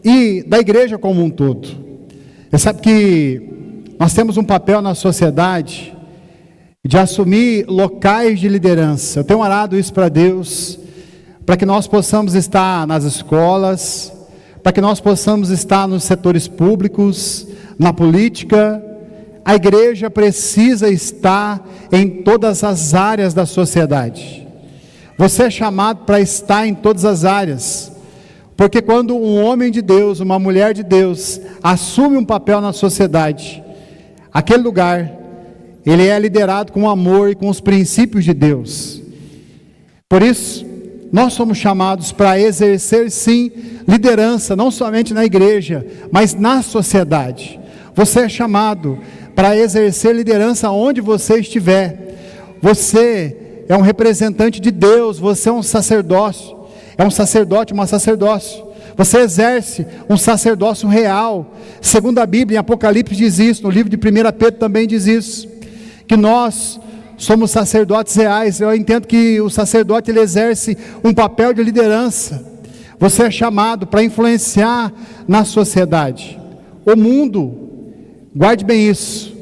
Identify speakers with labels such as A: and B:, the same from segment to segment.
A: e da igreja como um todo. Você sabe que nós temos um papel na sociedade de assumir locais de liderança. Eu tenho orado isso para Deus, para que nós possamos estar nas escolas, para que nós possamos estar nos setores públicos, na política. A igreja precisa estar em todas as áreas da sociedade. Você é chamado para estar em todas as áreas, porque quando um homem de Deus, uma mulher de Deus, assume um papel na sociedade, aquele lugar, ele é liderado com amor e com os princípios de Deus. Por isso, nós somos chamados para exercer sim liderança, não somente na igreja, mas na sociedade. Você é chamado para exercer liderança onde você estiver. Você é um representante de Deus, você é um sacerdócio, uma sacerdócio. Você exerce um sacerdócio real. Segundo a Bíblia, em Apocalipse diz isso, no livro de 1 Pedro também diz isso, que nós somos sacerdotes reais. Eu entendo que o sacerdote, ele exerce um papel de liderança. Você é chamado para influenciar na sociedade. O mundo, guarde bem isso,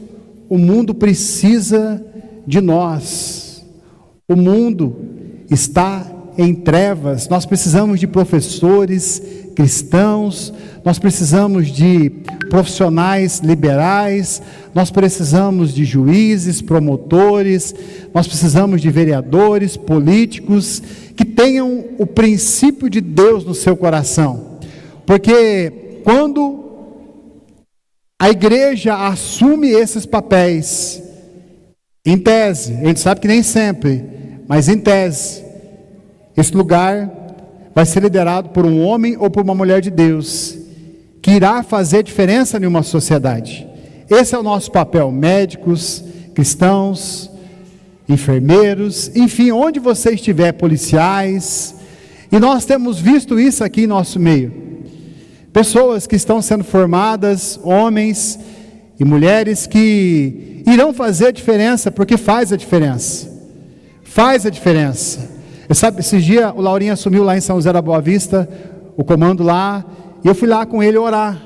A: o mundo precisa de nós. O mundo está em trevas. Nós precisamos de professores cristãos, nós precisamos de profissionais liberais, nós precisamos de juízes, promotores, nós precisamos de vereadores, políticos, que tenham o princípio de Deus no seu coração, porque quando a igreja assume esses papéis, em tese, a gente sabe que nem sempre, mas em tese, esse lugar vai ser liderado por um homem ou por uma mulher de Deus, que irá fazer diferença em uma sociedade. Esse é o nosso papel, médicos, cristãos, enfermeiros, enfim, onde você estiver, policiais, e nós temos visto isso aqui em nosso meio. Pessoas que estão sendo formadas, homens e mulheres que irão fazer a diferença, porque faz a diferença. Faz a diferença. Sabe, esses dias o Laurinho assumiu lá em São José da Boa Vista, o comando lá, e eu fui lá com ele orar,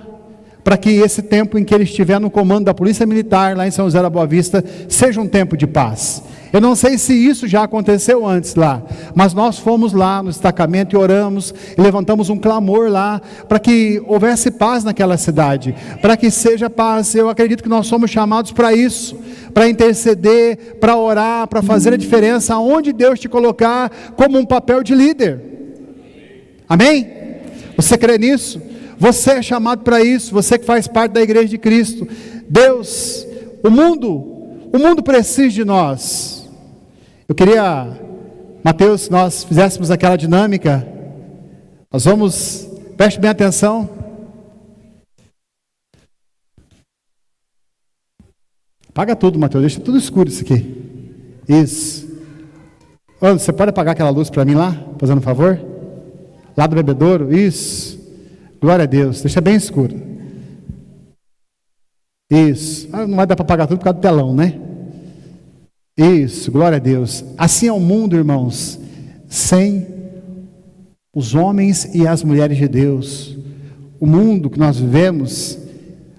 A: para que esse tempo em que ele estiver no comando da Polícia Militar, lá em São José da Boa Vista, seja um tempo de paz. Eu não sei se isso já aconteceu antes lá, mas nós fomos lá no destacamento e oramos, e levantamos um clamor lá, para que houvesse paz naquela cidade, para que seja paz. Eu acredito que nós somos chamados para isso, para interceder, para orar, para fazer a diferença, aonde Deus te colocar como um papel de líder. Amém? Você crê nisso? Você é chamado para isso, você que faz parte da igreja de Cristo. Deus, o mundo precisa de nós. Eu queria, Mateus, se nós fizéssemos aquela dinâmica, nós vamos, preste bem atenção. Apaga tudo, Mateus, deixa tudo escuro isso aqui. Isso. Ana, você pode apagar aquela luz para mim lá, fazendo um favor? Lá do bebedouro, isso. Glória a Deus, deixa bem escuro. Isso. Não vai dar para apagar tudo por causa do telão, né? Isso, glória a Deus. Assim é o mundo, irmãos, sem os homens e as mulheres de Deus. O mundo que nós vivemos,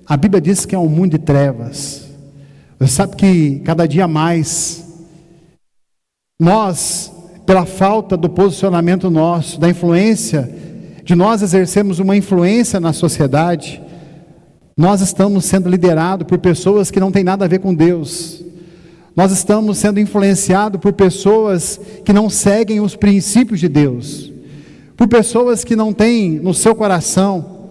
A: a Bíblia diz que é um mundo de trevas. Você sabe que cada dia mais, nós, pela falta do posicionamento nosso, da influência, de nós exercermos uma influência na sociedade, nós estamos sendo liderados por pessoas que não têm nada a ver com Deus. Nós estamos sendo influenciados por pessoas que não seguem os princípios de Deus, por pessoas que não têm no seu coração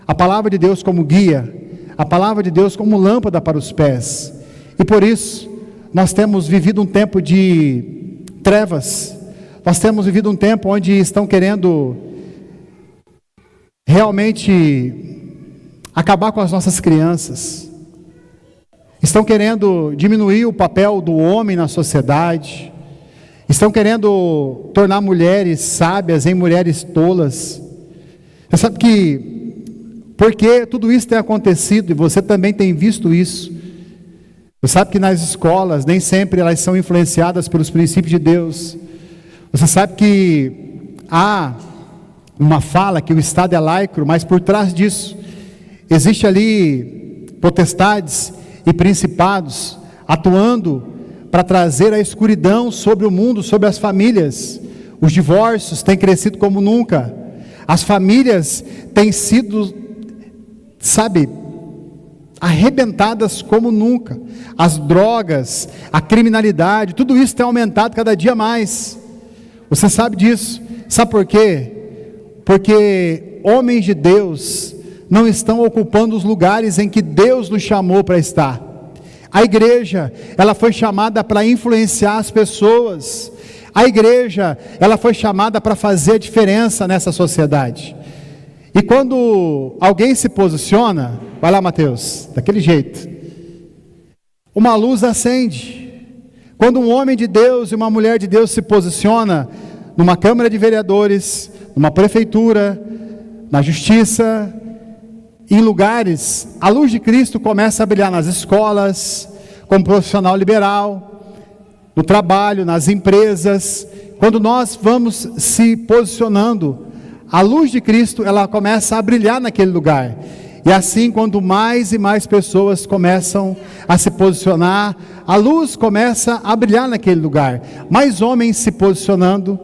A: a palavra de Deus como guia, a palavra de Deus como lâmpada para os pés. E por isso, nós temos vivido um tempo de trevas, nós temos vivido um tempo onde estão querendo realmente acabar com as nossas crianças, estão querendo diminuir o papel do homem na sociedade, estão querendo tornar mulheres sábias em mulheres tolas. Você sabe que, porque tudo isso tem acontecido, e você também tem visto isso, você sabe que nas escolas, nem sempre elas são influenciadas pelos princípios de Deus. Você sabe que há uma fala que o Estado é laico, mas por trás disso existe ali potestades e principados atuando para trazer a escuridão sobre o mundo, sobre as famílias. Os divórcios têm crescido como nunca, as famílias têm sido, arrebentadas como nunca. As drogas, a criminalidade, tudo isso tem aumentado cada dia mais. Você sabe disso. Sabe por quê? Porque homens de Deus não estão ocupando os lugares em que Deus nos chamou para estar. A igreja, ela foi chamada para influenciar as pessoas. A igreja, ela foi chamada para fazer a diferença nessa sociedade. E quando alguém se posiciona, vai lá, Mateus, daquele jeito, uma luz acende. Quando um homem de Deus e uma mulher de Deus se posiciona numa Câmara de Vereadores, numa prefeitura, na justiça, em lugares, a luz de Cristo começa a brilhar nas escolas, como profissional liberal, no trabalho, nas empresas. Quando nós vamos se posicionando, a luz de Cristo, ela começa a brilhar naquele lugar. E assim, quando mais e mais pessoas começam a se posicionar, a luz começa a brilhar naquele lugar. Mais homens se posicionando,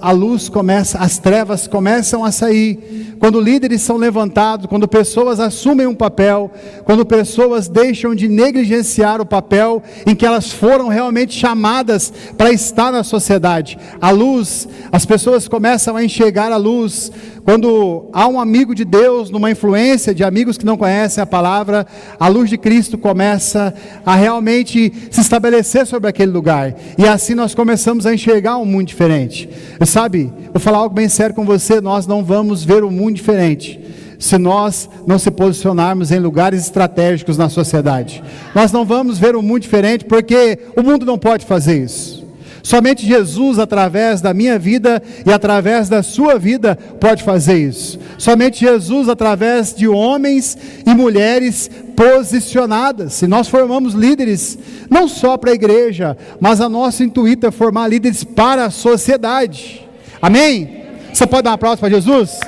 A: a luz começa, as trevas começam a sair. Quando líderes são levantados, quando pessoas assumem um papel, quando pessoas deixam de negligenciar o papel em que elas foram realmente chamadas para estar na sociedade, a luz, as pessoas começam a enxergar a luz. Quando há um amigo de Deus, numa influência de amigos que não conhecem a palavra, a luz de Cristo começa a realmente se estabelecer sobre aquele lugar, e assim nós começamos a enxergar um mundo diferente. Sabe, vou falar algo bem sério com você, nós não vamos ver um mundo diferente se nós não se posicionarmos em lugares estratégicos na sociedade. Nós não vamos ver um mundo diferente, porque o mundo não pode fazer isso. Somente Jesus, através da minha vida e através da sua vida, pode fazer isso. Somente Jesus, através de homens e mulheres posicionadas. Se nós formamos líderes, não só para a igreja, mas a nosso intuito é formar líderes para a sociedade. Amém? Você pode dar um aplauso para Jesus?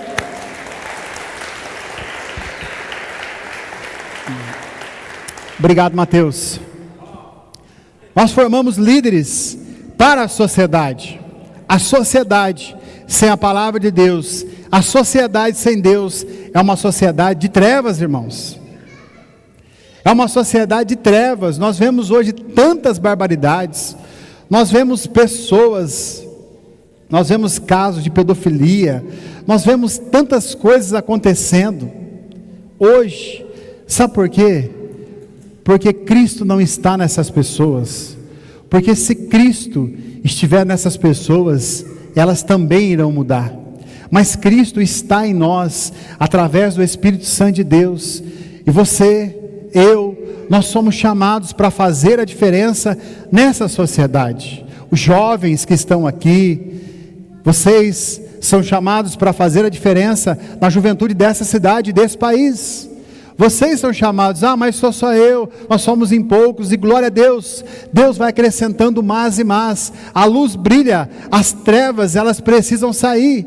A: Obrigado, Mateus. Nós formamos líderes para a sociedade. A sociedade sem a palavra de Deus, a sociedade sem Deus é uma sociedade de trevas, irmãos. É uma sociedade de trevas. Nós vemos hoje tantas barbaridades. Nós vemos pessoas, nós vemos casos de pedofilia, nós vemos tantas coisas acontecendo hoje. Sabe por quê? Porque Cristo não está nessas pessoas. Porque se Cristo estiver nessas pessoas, elas também irão mudar. Mas Cristo está em nós, através do Espírito Santo de Deus. E você, nós somos chamados para fazer a diferença nessa sociedade. Os jovens que estão aqui, vocês são chamados para fazer a diferença na juventude dessa cidade, desse país. Vocês são chamados, mas sou só eu, nós somos em poucos, e glória a Deus, Deus vai acrescentando mais e mais, a luz brilha, as trevas, elas precisam sair,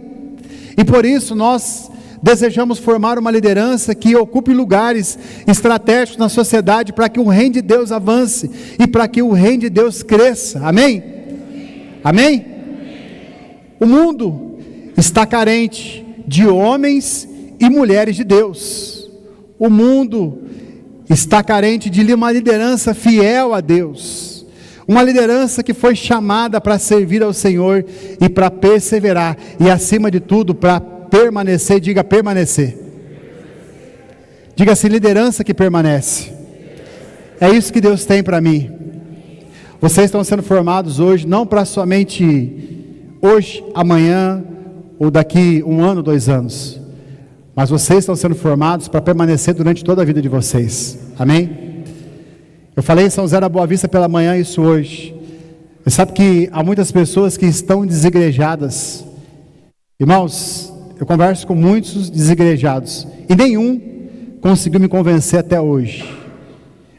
A: e por isso nós desejamos formar uma liderança que ocupe lugares estratégicos na sociedade, para que o reino de Deus avance, e para que o reino de Deus cresça, amém? Amém? O mundo está carente de homens e mulheres de Deus. O mundo está carente de uma liderança fiel a Deus, uma liderança que foi chamada para servir ao Senhor e para perseverar, e acima de tudo para permanecer. Diga permanecer. Diga assim, liderança que permanece. É isso que Deus tem para mim. Vocês estão sendo formados hoje, não para somente hoje, amanhã, ou daqui 1 ano, 2 anos, mas vocês estão sendo formados para permanecer durante toda a vida de vocês, amém? Eu falei em São José da Boa Vista pela manhã isso hoje. Você sabe que há muitas pessoas que estão desigrejadas. Irmãos, eu converso com muitos desigrejados, e nenhum conseguiu me convencer até hoje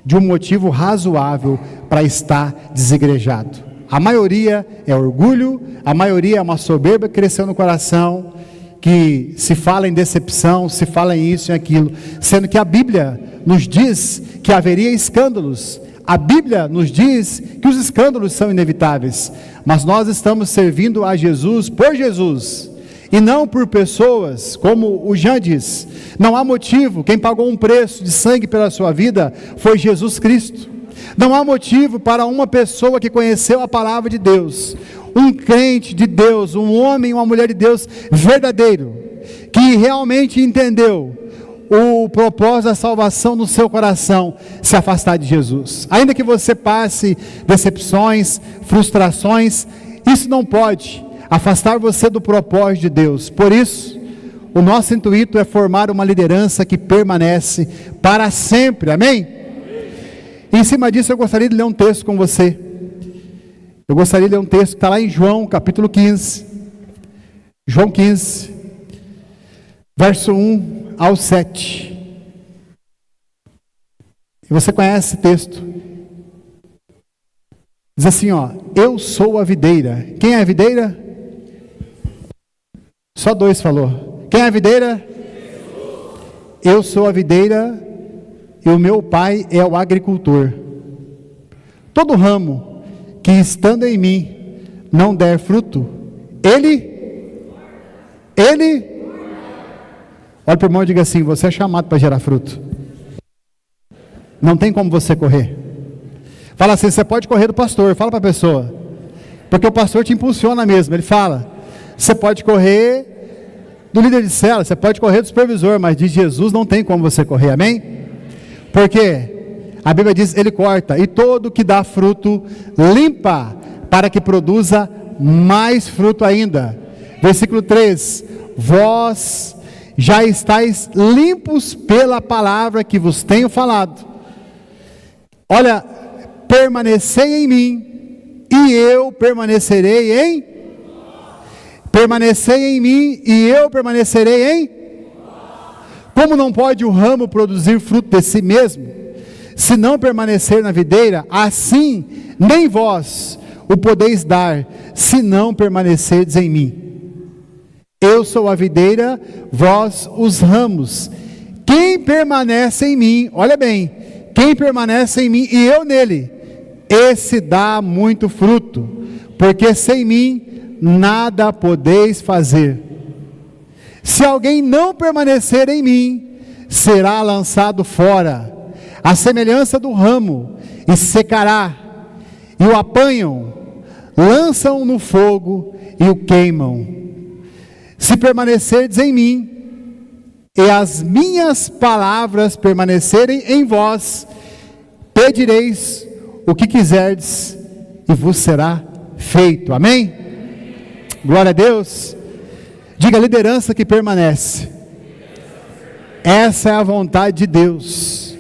A: de um motivo razoável para estar desigrejado. A maioria é orgulho, a maioria é uma soberba que cresceu no coração, que se fala em decepção, se fala em isso e aquilo, sendo que a Bíblia nos diz que haveria escândalos. A Bíblia nos diz que os escândalos são inevitáveis, mas nós estamos servindo a Jesus por Jesus, e não por pessoas, como o Jean diz. Não há motivo, quem pagou um preço de sangue pela sua vida foi Jesus Cristo. Não há motivo para uma pessoa que conheceu a palavra de Deus, um crente de Deus, um homem, uma mulher de Deus verdadeiro, que realmente entendeu o propósito da salvação no seu coração, se afastar de Jesus. Ainda que você passe decepções, frustrações, isso não pode afastar você do propósito de Deus. Por isso, o nosso intuito é formar uma liderança que permanece para sempre, amém? E em cima disso eu gostaria de ler um texto com você. Eu gostaria de ler um texto que está lá em João, capítulo 15. João 15, verso 1 ao 7. E você conhece esse texto. Diz assim, ó: eu sou a videira. Quem é a videira? Só dois falou. Quem é a videira? Eu sou a videira e o meu pai é o agricultor. Todo ramo que estando em mim não der fruto, ele, olha para o irmão e diga assim: você é chamado para gerar fruto. Não tem como você correr. Fala assim: você pode correr do pastor. Fala para a pessoa, porque o pastor te impulsiona mesmo. Ele fala: você pode correr do líder de célula, você pode correr do supervisor, mas de Jesus não tem como você correr, amém? Porque a Bíblia diz: ele corta, e todo que dá fruto limpa, para que produza mais fruto ainda. Versículo 3: vós já estáis limpos pela palavra que vos tenho falado. Olha, permanecei em mim, e eu permanecerei em... Permanecei em mim, e eu permanecerei em... Como não pode o ramo produzir fruto de si mesmo, se não permanecer na videira, assim nem vós o podeis dar, se não permanecerdes em mim. Eu sou a videira, vós os ramos. Quem permanece em mim, olha bem, quem permanece em mim e eu nele, esse dá muito fruto, porque sem mim nada podeis fazer. Se alguém não permanecer em mim, será lançado fora, à semelhança do ramo, e secará, e o apanham, lançam no fogo e o queimam. Se permanecerdes em mim, e as minhas palavras permanecerem em vós, pedireis o que quiserdes, e vos será feito. Amém? Glória a Deus. Diga: liderança que permanece. Essa é a vontade de Deus.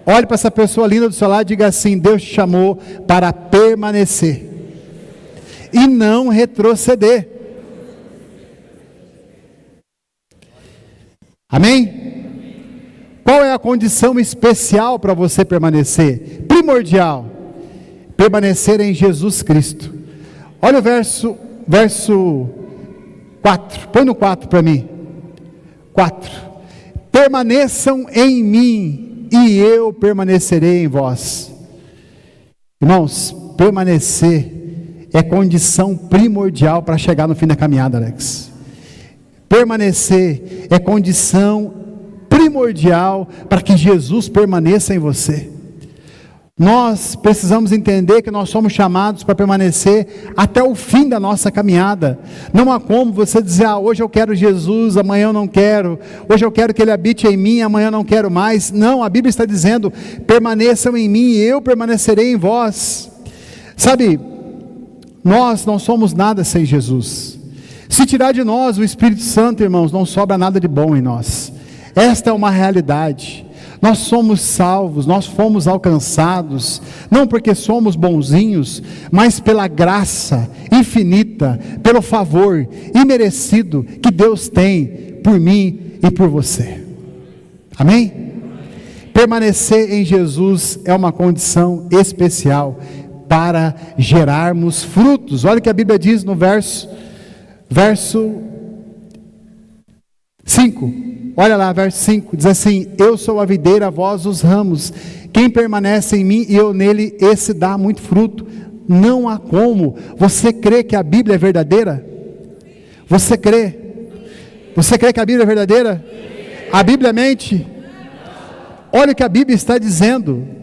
A: Olhe para essa pessoa linda do seu lado e diga assim: Deus te chamou para permanecer e não retroceder. Amém? Qual é a condição especial para você permanecer? Primordial: permanecer em Jesus Cristo. Olha o verso 4, põe no 4 para mim. 4: permaneçam em mim, e eu permanecerei em vós. Irmãos, permanecer é condição primordial para chegar no fim da caminhada, Alex. Permanecer é condição primordial para que Jesus permaneça em você. Nós precisamos entender que nós somos chamados para permanecer até o fim da nossa caminhada. Não há como você dizer: hoje eu quero Jesus, amanhã eu não quero. Hoje eu quero que Ele habite em mim, amanhã eu não quero mais. Não, a Bíblia está dizendo: permaneçam em mim e eu permanecerei em vós. Sabe, nós não somos nada sem Jesus. Se tirar de nós o Espírito Santo, irmãos, não sobra nada de bom em nós. Esta é uma realidade. Nós somos salvos, nós fomos alcançados, não porque somos bonzinhos, mas pela graça infinita, pelo favor imerecido que Deus tem por mim e por você. Amém? Permanecer em Jesus é uma condição especial, para gerarmos frutos. Olha o que a Bíblia diz no verso 5. Olha lá, verso 5, diz assim: eu sou a videira, vós os ramos. Quem permanece em mim e eu nele, esse dá muito fruto. Não há como. Você crê que a Bíblia é verdadeira? Você crê? Você crê que a Bíblia é verdadeira? A Bíblia mente? Olha o que a Bíblia está dizendo: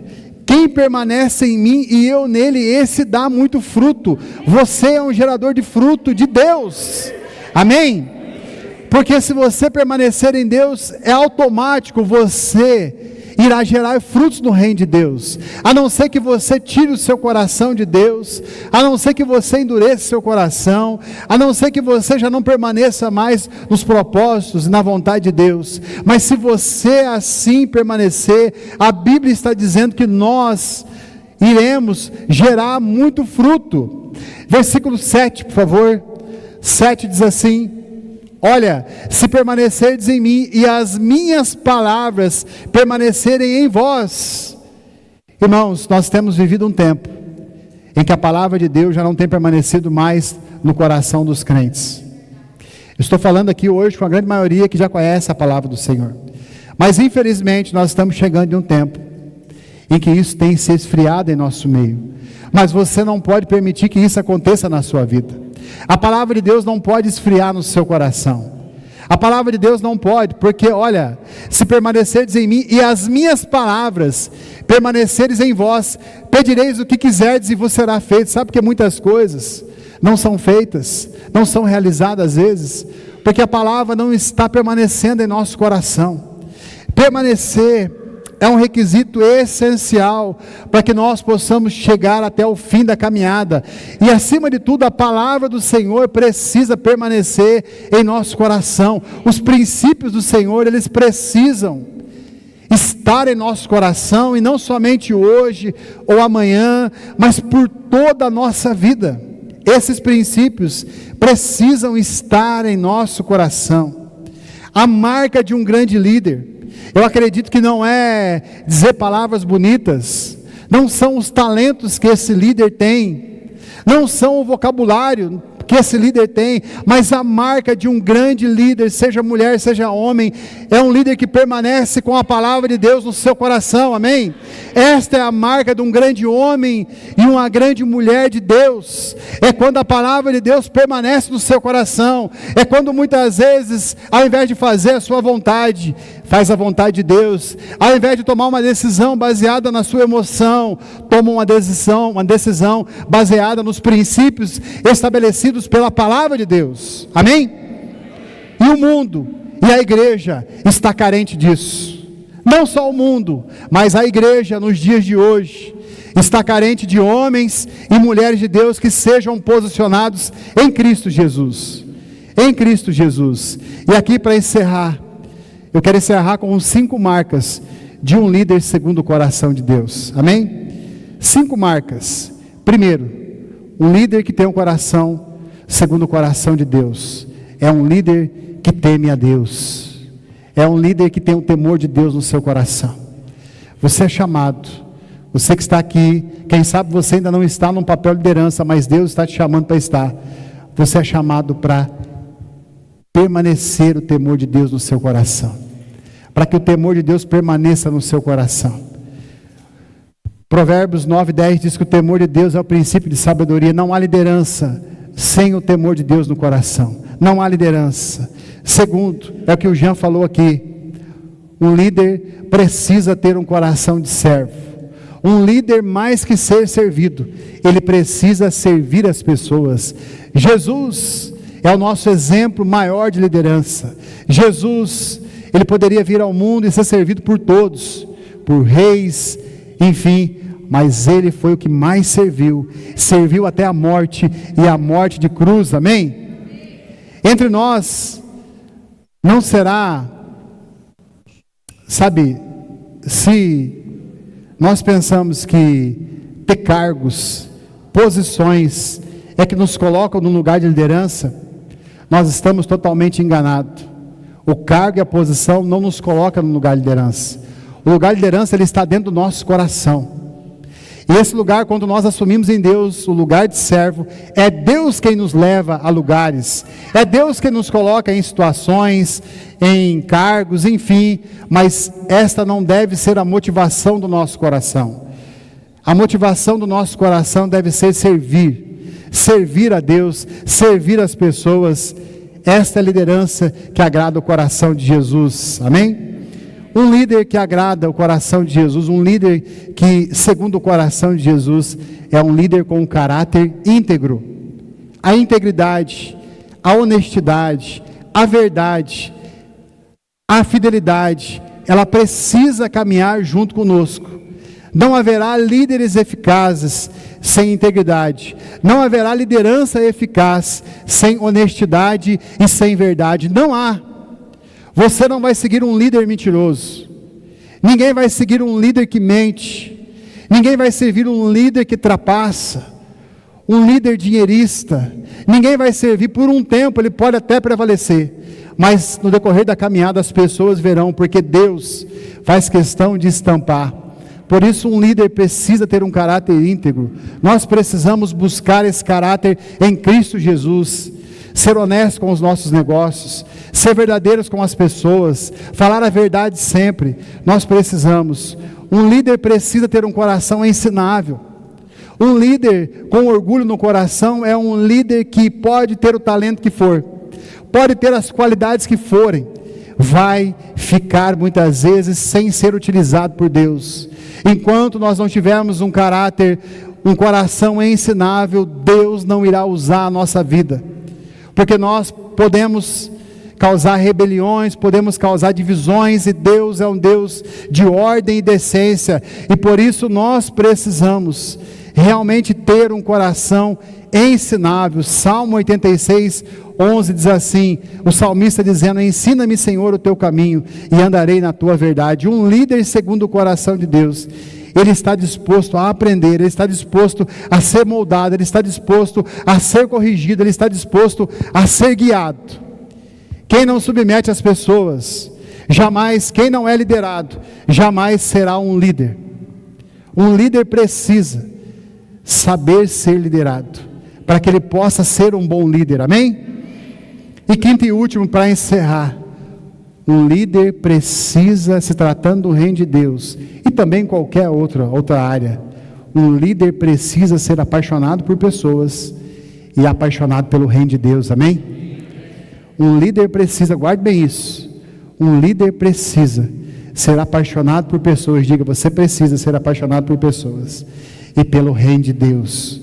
A: quem permanece em mim e eu nele, esse dá muito fruto. Você é um gerador de fruto de Deus. Amém? Porque se você permanecer em Deus, é automático, você irá gerar frutos no reino de Deus. A não ser que você tire o seu coração de Deus, a não ser que você endureça seu coração, a não ser que você já não permaneça mais nos propósitos e na vontade de Deus. Mas se você assim permanecer, a Bíblia está dizendo que nós iremos gerar muito fruto. Versículo 7, por favor. 7 diz assim: olha, se permanecerdes em mim e as minhas palavras permanecerem em vós. Irmãos, nós temos vivido um tempo em que a palavra de Deus já não tem permanecido mais no coração dos crentes. Estou falando aqui hoje com a grande maioria que já conhece a palavra do Senhor. Mas infelizmente nós estamos chegando em um tempo em que isso tem se esfriado em nosso meio. Mas você não pode permitir que isso aconteça na sua vida. A palavra de Deus não pode esfriar no seu coração. A palavra de Deus não pode, porque olha, se permanecerdes em mim e as minhas palavras permaneceres em vós, pedireis o que quiserdes e vos será feito. Sabe que muitas coisas não são feitas, não são realizadas às vezes, porque a palavra não está permanecendo em nosso coração. Permanecer é um requisito essencial para que nós possamos chegar até o fim da caminhada. E acima de tudo, a palavra do Senhor precisa permanecer em nosso coração. Os princípios do Senhor, eles precisam estar em nosso coração, e não somente hoje ou amanhã, mas por toda a nossa vida. Esses princípios precisam estar em nosso coração. A marca de um grande líder, eu acredito que não é dizer palavras bonitas, não são os talentos que esse líder tem, não são o vocabulário que esse líder tem, mas a marca de um grande líder, seja mulher, seja homem, é um líder que permanece com a palavra de Deus no seu coração, amém? Esta é a marca de um grande homem e uma grande mulher de Deus, é quando a palavra de Deus permanece no seu coração, é quando muitas vezes, ao invés de fazer a sua vontade, faz a vontade de Deus, ao invés de tomar uma decisão baseada na sua emoção, toma uma decisão baseada nos princípios estabelecidos pela palavra de Deus, amém? E o mundo e a igreja está carente disso. Não só o mundo, mas a igreja nos dias de hoje está carente de homens e mulheres de Deus que sejam posicionados em Cristo Jesus. Em Cristo Jesus. E aqui para encerrar, eu quero encerrar com 5 marcas de um líder segundo o coração de Deus. Amém? 5 marcas. Primeiro, um líder que tem um coração segundo o coração de Deus. É um líder que teme a Deus. É um líder que tem o temor de Deus no seu coração. Você é chamado. Você que está aqui, quem sabe você ainda não está num papel de liderança, mas Deus está te chamando para estar. Você é chamado para permanecer o temor de Deus no seu coração. Para que o temor de Deus permaneça no seu coração. Provérbios 9:10 diz que o temor de Deus é o princípio de sabedoria. Não há liderança sem o temor de Deus no coração. Não há liderança. Segundo, é o que o Jean falou aqui. Um líder precisa ter um coração de servo. Um líder, mais que ser servido, ele precisa servir as pessoas. Jesus é o nosso exemplo maior de liderança. Jesus, ele poderia vir ao mundo e ser servido por todos, por reis, enfim, mas ele foi o que mais serviu até a morte, e a morte de cruz, amém? Entre nós, não será, sabe, se nós pensamos que ter cargos, posições, é que nos colocam num lugar de liderança, nós estamos totalmente enganados. O cargo e a posição não nos colocam no lugar de liderança. O lugar de liderança, ele está dentro do nosso coração. E esse lugar, quando nós assumimos em Deus o lugar de servo, é Deus quem nos leva a lugares, é Deus quem nos coloca em situações, em cargos, enfim, mas esta não deve ser a motivação do nosso coração. A motivação do nosso coração deve ser servir a Deus, servir as pessoas. Esta é a liderança que agrada o coração de Jesus, amém? Um líder que agrada o coração de Jesus, um líder que, segundo o coração de Jesus, é um líder com um caráter íntegro. A integridade, a honestidade, a verdade, a fidelidade, ela precisa caminhar junto conosco. Não haverá líderes eficazes sem integridade. Não haverá liderança eficaz sem honestidade e sem verdade. Não há. Você não vai seguir um líder mentiroso. Ninguém vai seguir um líder que mente. Ninguém vai servir um líder que trapassa. Um líder dinheirista. Ninguém vai servir por um tempo, ele pode até prevalecer. Mas no decorrer da caminhada as pessoas verão, porque Deus faz questão de estampar. Por isso um líder precisa ter um caráter íntegro. Nós precisamos buscar esse caráter em Cristo Jesus. Ser honesto com os nossos negócios, ser verdadeiros com as pessoas, falar a verdade sempre. Nós precisamos. Um líder precisa ter um coração ensinável. Um líder com orgulho no coração é um líder que pode ter o talento que for, pode ter as qualidades que forem, vai ficar muitas vezes sem ser utilizado por Deus. Enquanto nós não tivermos um caráter, um coração ensinável, Deus não irá usar a nossa vida. Porque nós podemos causar rebeliões, podemos causar divisões, e Deus é um Deus de ordem e decência, e por isso nós precisamos realmente ter um coração ensinável. Salmo 86, 11 diz assim, o salmista dizendo: ensina-me, Senhor, o teu caminho, e andarei na tua verdade. Um líder segundo o coração de Deus, ele está disposto a aprender, ele está disposto a ser moldado, ele está disposto a ser corrigido, ele está disposto a ser guiado. Quem não submete as pessoas, jamais, quem não é liderado, jamais será um líder. Um líder precisa saber ser liderado, para que ele possa ser um bom líder, amém? E quinto e último, para encerrar, um líder precisa, se tratando do reino de Deus, e também qualquer outra área, um líder precisa ser apaixonado por pessoas, e apaixonado pelo reino de Deus, amém? Um líder precisa, guarde bem isso, um líder precisa ser apaixonado por pessoas. Diga, você precisa ser apaixonado por pessoas, e pelo reino de Deus.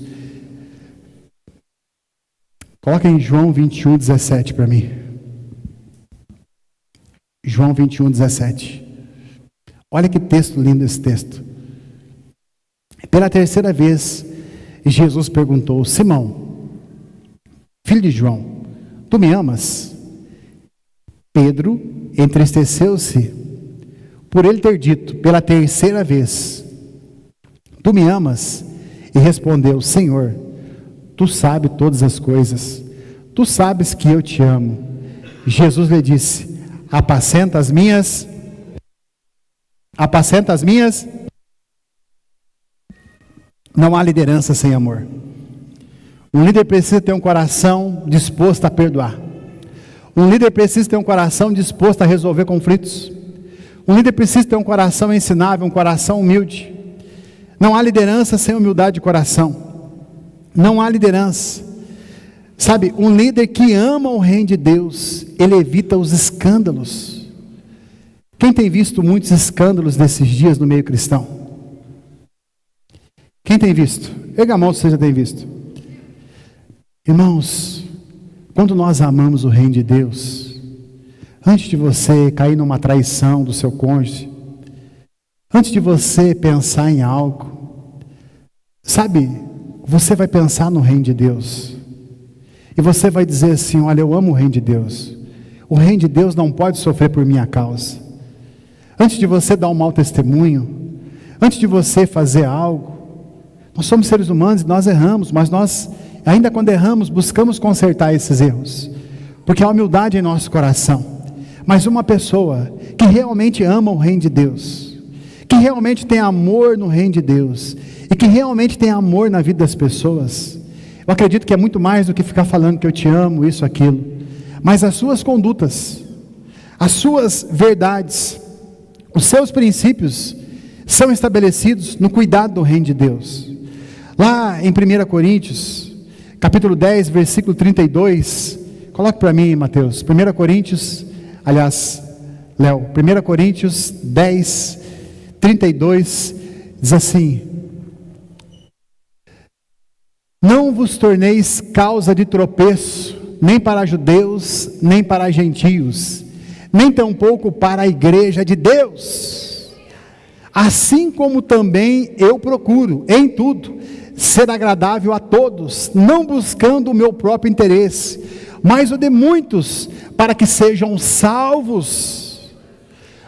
A: Coloca em João 21, 17 para mim. João 21, 17. Olha que texto lindo esse texto. Pela terceira vez, Jesus perguntou: Simão, filho de João, tu me amas? Pedro entristeceu-se por ele ter dito pela terceira vez: tu me amas? E respondeu: Senhor, tu sabes todas as coisas, tu sabes que eu te amo. Jesus lhe disse: apacenta as minhas. Não há liderança sem amor. Um líder precisa ter um coração disposto a perdoar. Um líder precisa ter um coração disposto a resolver conflitos. Um líder precisa ter um coração ensinável, um coração humilde. Não há liderança sem humildade de coração. Não há liderança. Sabe, um líder que ama o reino de Deus, ele evita os escândalos. Quem tem visto muitos escândalos nesses dias no meio cristão? Quem tem visto? Erga a mão se você já tem visto. Irmãos, quando nós amamos o reino de Deus, antes de você cair numa traição do seu cônjuge, antes de você pensar em algo, sabe, você vai pensar no reino de Deus. E você vai dizer assim: olha, eu amo o reino de Deus. O reino de Deus não pode sofrer por minha causa. Antes de você dar um mau testemunho, antes de você fazer algo, nós somos seres humanos e nós erramos, mas nós, ainda quando erramos, buscamos consertar esses erros, porque há humildade em nosso coração. Mas uma pessoa que realmente ama o reino de Deus, que realmente tem amor no reino de Deus, e que realmente tem amor na vida das pessoas. Eu acredito que é muito mais do que ficar falando que eu te amo, isso, aquilo, mas as suas condutas, as suas verdades, os seus princípios são estabelecidos no cuidado do reino de Deus. Lá em 1 Coríntios, capítulo 10, versículo 32, coloque para mim, Mateus, 1 Coríntios, aliás, Léo, 1 Coríntios 10, 32, diz assim: não vos torneis causa de tropeço, nem para judeus, nem para gentios, nem tampouco para a igreja de Deus, assim como também eu procuro, em tudo, ser agradável a todos, não buscando o meu próprio interesse, mas o de muitos, para que sejam salvos.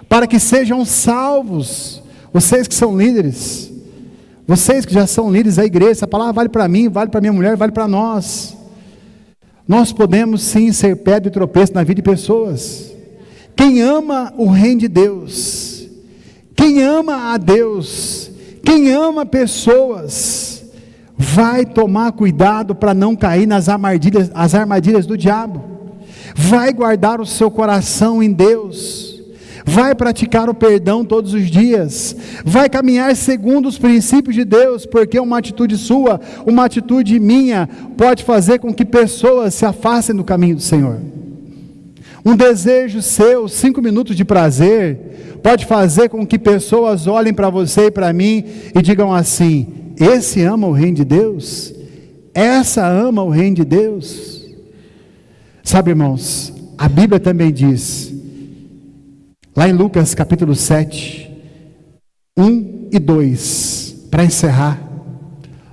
A: Para que sejam salvos. Vocês que são líderes, vocês que já são líderes da igreja, essa palavra vale para mim, vale para minha mulher, vale para nós. Nós podemos sim ser pedra de tropeço na vida de pessoas. Quem ama o reino de Deus, quem ama a Deus, quem ama pessoas, vai tomar cuidado para não cair nas armadilhas do diabo, vai guardar o seu coração em Deus, vai praticar o perdão todos os dias, vai caminhar segundo os princípios de Deus, porque uma atitude sua, uma atitude minha, pode fazer com que pessoas se afastem do caminho do Senhor. Um desejo seu, 5 minutos de prazer, pode fazer com que pessoas olhem para você e para mim e digam assim: esse ama o reino de Deus? Essa ama o reino de Deus? Sabe, irmãos, a Bíblia também diz, lá em Lucas capítulo 7, 1 e 2, para encerrar,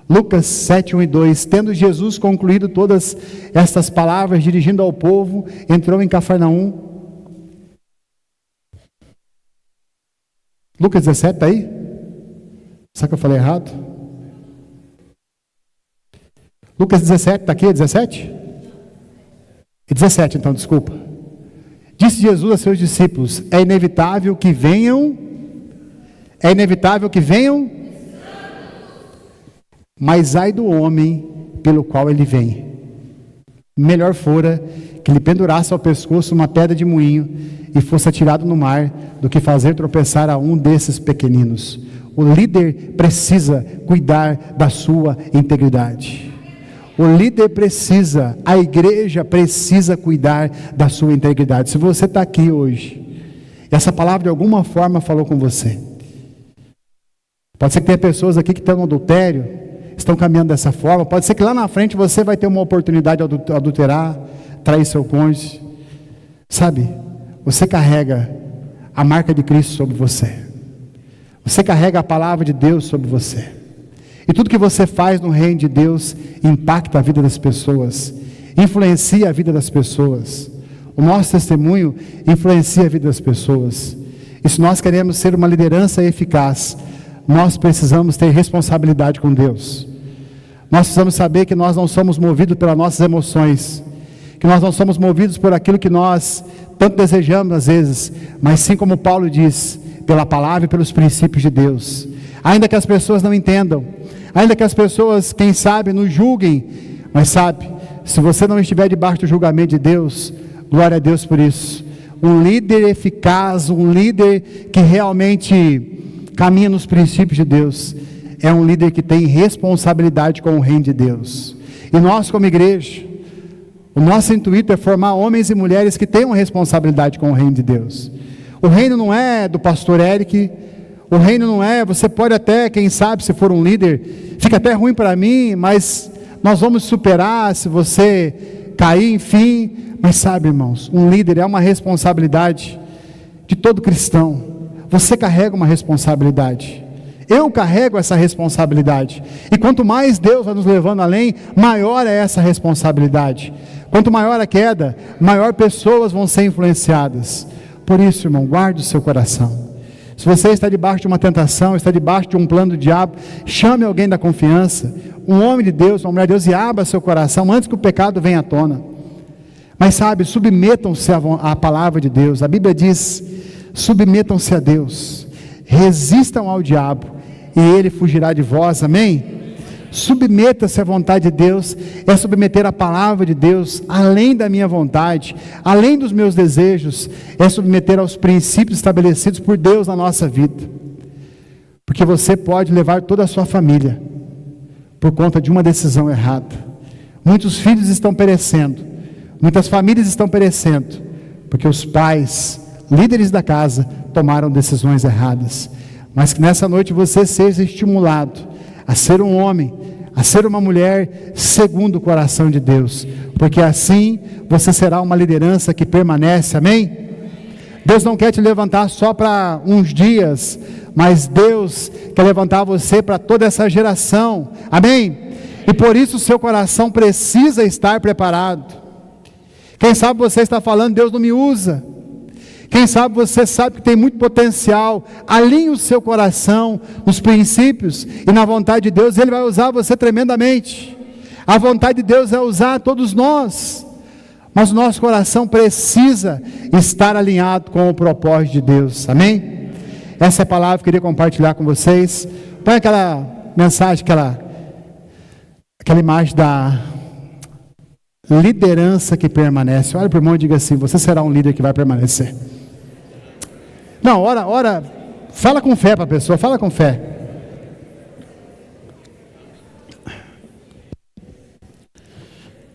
A: Lucas 7, 1 e 2, tendo Jesus concluído todas estas palavras, dirigindo ao povo, entrou em Cafarnaum. Lucas 17, está aí? Será que eu falei errado? Lucas 17, está aqui, 17? 17 então, desculpa. Disse Jesus a seus discípulos: é inevitável que venham, mas ai do homem pelo qual ele vem. Melhor fora que lhe pendurasse ao pescoço uma pedra de moinho e fosse atirado no mar, do que fazer tropeçar a um desses pequeninos. O líder precisa cuidar da sua integridade. O líder precisa, a igreja precisa cuidar da sua integridade. Se você está aqui hoje, e essa palavra de alguma forma falou com você, pode ser que tenha pessoas aqui que estão no adultério, estão caminhando dessa forma, pode ser que lá na frente você vai ter uma oportunidade de adulterar, trair seu cônjuge, sabe, você carrega a marca de Cristo sobre você, você carrega a palavra de Deus sobre você, e tudo que você faz no reino de Deus impacta a vida das pessoas, influencia a vida das pessoas. O nosso testemunho influencia a vida das pessoas. E se nós queremos ser uma liderança eficaz, nós precisamos ter responsabilidade com Deus. Nós precisamos saber que nós não somos movidos pelas nossas emoções, que nós não somos movidos por aquilo que nós tanto desejamos às vezes, mas sim, como Paulo diz, pela palavra e pelos princípios de Deus. Ainda que as pessoas não entendam, ainda que as pessoas, quem sabe, nos julguem, mas sabe, se você não estiver debaixo do julgamento de Deus, glória a Deus por isso. Um líder eficaz, um líder que realmente caminha nos princípios de Deus, é um líder que tem responsabilidade com o reino de Deus. E nós, como igreja, o nosso intuito é formar homens e mulheres que tenham responsabilidade com o reino de Deus. O reino não é do pastor Eric, o reino não é, você pode até, quem sabe, se for um líder, fica até ruim para mim, mas nós vamos superar se você cair, enfim. Mas sabe, irmãos, um líder é uma responsabilidade de todo cristão. Você carrega uma responsabilidade, eu carrego essa responsabilidade, e quanto mais Deus vai nos levando além, maior é essa responsabilidade. Quanto maior a queda, maior pessoas vão ser influenciadas. Por isso, irmão, guarde o seu coração. Se você está debaixo de uma tentação, está debaixo de um plano do diabo, chame alguém da confiança, um homem de Deus, uma mulher de Deus, e abra seu coração antes que o pecado venha à tona. Mas sabe, submetam-se à palavra de Deus. A Bíblia diz: submetam-se a Deus, resistam ao diabo, e ele fugirá de vós. Amém? Submeta-se à vontade de Deus, é submeter a palavra de Deus, além da minha vontade, além dos meus desejos, é submeter aos princípios estabelecidos por Deus na nossa vida, porque você pode levar toda a sua família, por conta de uma decisão errada. Muitos filhos estão perecendo, muitas famílias estão perecendo, porque os pais, líderes da casa, tomaram decisões erradas, mas que nessa noite você seja estimulado a ser um homem, a ser uma mulher segundo o coração de Deus, porque assim você será uma liderança que permanece. Amém? Deus não quer te levantar só para uns dias, mas Deus quer levantar você para toda essa geração. Amém? E por isso o seu coração precisa estar preparado. Quem sabe você está falando: Deus não me usa. Quem sabe você sabe que tem muito potencial. Alinhe o seu coração nos princípios e na vontade de Deus, Ele vai usar você tremendamente. A vontade de Deus é usar todos nós, mas o nosso coração precisa estar alinhado com o propósito de Deus. Amém? Essa é a palavra que eu queria compartilhar com vocês. Põe aquela mensagem, aquela imagem da liderança que permanece. Olha para o irmão e diga assim: você será um líder que vai permanecer. Não, ora, fala com fé para a pessoa, fala com fé.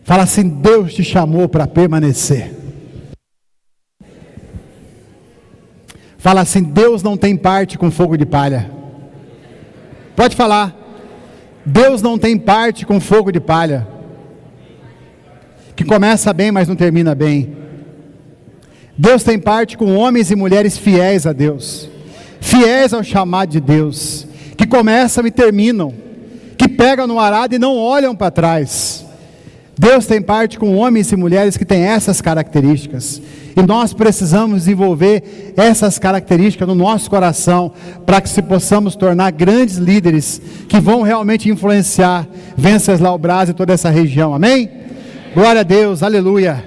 A: Fala assim: Deus te chamou para permanecer. Fala assim: Deus não tem parte com fogo de palha. Pode falar. Deus não tem parte com fogo de palha, que começa bem, mas não termina bem. Deus tem parte com homens e mulheres fiéis a Deus, fiéis ao chamado de Deus, que começam e terminam, que pegam no arado e não olham para trás. Deus tem parte com homens e mulheres que têm essas características, e nós precisamos desenvolver essas características no nosso coração, para que se possamos tornar grandes líderes, que vão realmente influenciar Venceslau Braz e toda essa região. Amém? Glória a Deus, aleluia.